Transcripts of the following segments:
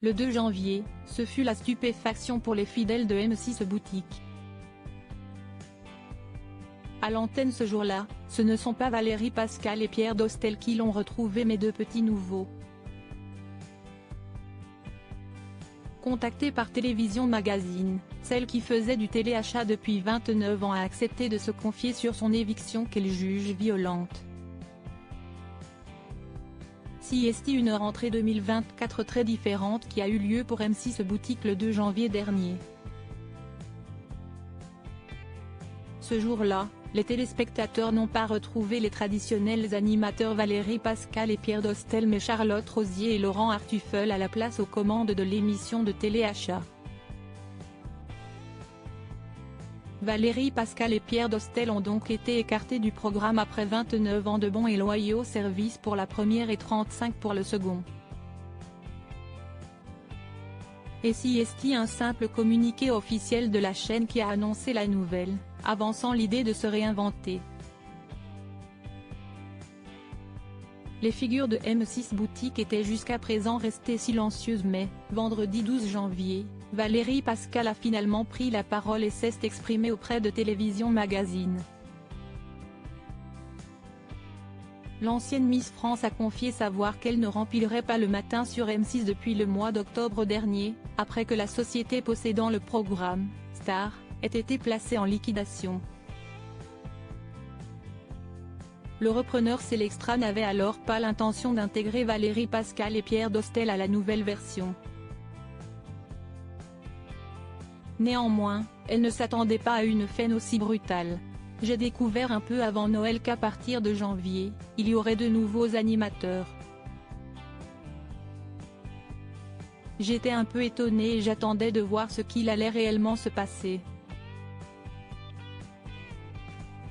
Le 2 janvier, ce fut la stupéfaction pour les fidèles de M6 Boutique. À l'antenne ce jour-là, ce ne sont pas Valérie Pascal et Pierre Dostel qui l'ont retrouvé mais deux petits nouveaux. Contactée par Télévision Magazine, celle qui faisait du téléachat depuis 29 ans a accepté de se confier sur son éviction qu'elle juge violente. Si est une rentrée 2024 très différente qui a eu lieu pour M6 Boutique le 2 janvier dernier. Ce jour-là, les téléspectateurs n'ont pas retrouvé les traditionnels animateurs Valérie Pascal et Pierre Dostel mais Charlotte Rosier et Laurent Artufel à la place aux commandes de l'émission de téléachat. Valérie Pascal et Pierre Dostel ont donc été écartés du programme après 29 ans de bons et loyaux services pour la première et 35 pour le second. Et si est un simple communiqué officiel de la chaîne qui a annoncé la nouvelle, avançant l'idée de se réinventer. Les figures de M6 Boutique étaient jusqu'à présent restées silencieuses mais, vendredi 12 janvier, Valérie Pascal a finalement pris la parole et s'est exprimée auprès de Télévision Magazine. L'ancienne Miss France a confié savoir qu'elle ne remplirait pas le matin sur M6 depuis le mois d'octobre dernier, après que la société possédant le programme, Star, ait été placée en liquidation. Le repreneur Célextra n'avait alors pas l'intention d'intégrer Valérie Pascal et Pierre Dostel à la nouvelle version. Néanmoins, elle ne s'attendait pas à une fin aussi brutale. J'ai découvert un peu avant Noël qu'à partir de janvier, il y aurait de nouveaux animateurs. J'étais un peu étonnée et j'attendais de voir ce qu'il allait réellement se passer.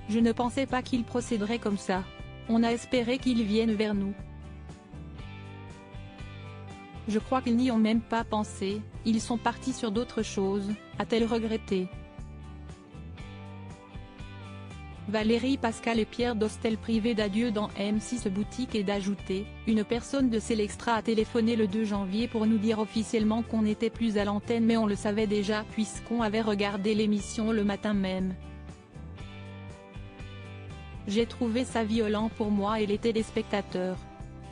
Je ne pensais pas qu'il procéderait comme ça. On a espéré qu'ils viennent vers nous. Je crois qu'ils n'y ont même pas pensé, ils sont partis sur d'autres choses, a-t-elle regretté. Valérie Pascal et Pierre Dostel privés d'adieu dans M6 Boutique et d'ajouter, une personne de Célextra a téléphoné le 2 janvier pour nous dire officiellement qu'on n'était plus à l'antenne mais on le savait déjà puisqu'on avait regardé l'émission le matin même. J'ai trouvé ça violent pour moi et les téléspectateurs.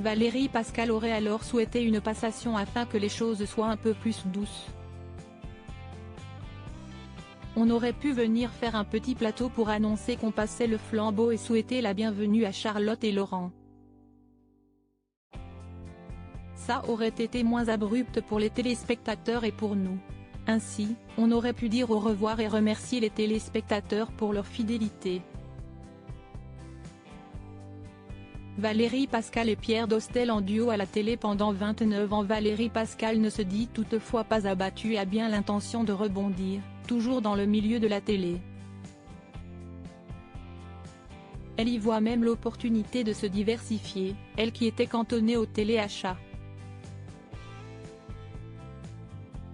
Valérie Pascal aurait alors souhaité une passation afin que les choses soient un peu plus douces. On aurait pu venir faire un petit plateau pour annoncer qu'on passait le flambeau et souhaiter la bienvenue à Charlotte et Laurent. Ça aurait été moins abrupt pour les téléspectateurs et pour nous. Ainsi, on aurait pu dire au revoir et remercier les téléspectateurs pour leur fidélité. Valérie Pascal et Pierre Dostel en duo à la télé pendant 29 ans. Valérie Pascal ne se dit toutefois pas abattue et a bien l'intention de rebondir, toujours dans le milieu de la télé. Elle y voit même l'opportunité de se diversifier, elle qui était cantonnée au téléachat.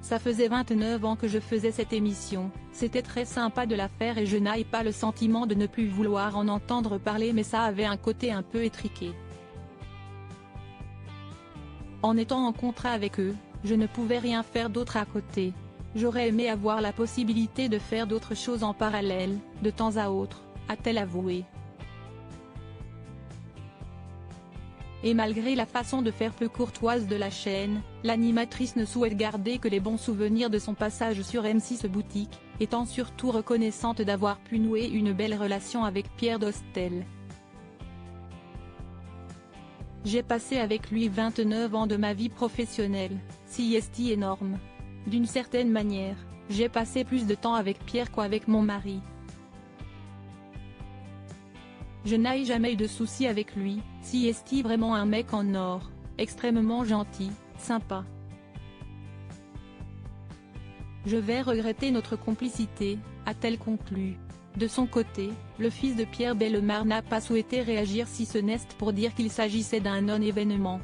Ça faisait 29 ans que je faisais cette émission, c'était très sympa de la faire et je n'ai pas le sentiment de ne plus vouloir en entendre parler mais ça avait un côté un peu étriqué. En étant en contrat avec eux, je ne pouvais rien faire d'autre à côté. J'aurais aimé avoir la possibilité de faire d'autres choses en parallèle, de temps à autre, a-t-elle avoué. Et malgré la façon de faire peu courtoise de la chaîne, l'animatrice ne souhaite garder que les bons souvenirs de son passage sur M6 Boutique, étant surtout reconnaissante d'avoir pu nouer une belle relation avec Pierre Dostel. J'ai passé avec lui 29 ans de ma vie professionnelle, si est énorme. D'une certaine manière, j'ai passé plus de temps avec Pierre qu'avec mon mari. Je n'ai jamais eu de soucis avec lui, si est vraiment un mec en or, extrêmement gentil, sympa. Je vais regretter notre complicité, a-t-elle conclu. De son côté, le fils de Pierre Bellemare n'a pas souhaité réagir si ce n'est pour dire qu'il s'agissait d'un non-événement.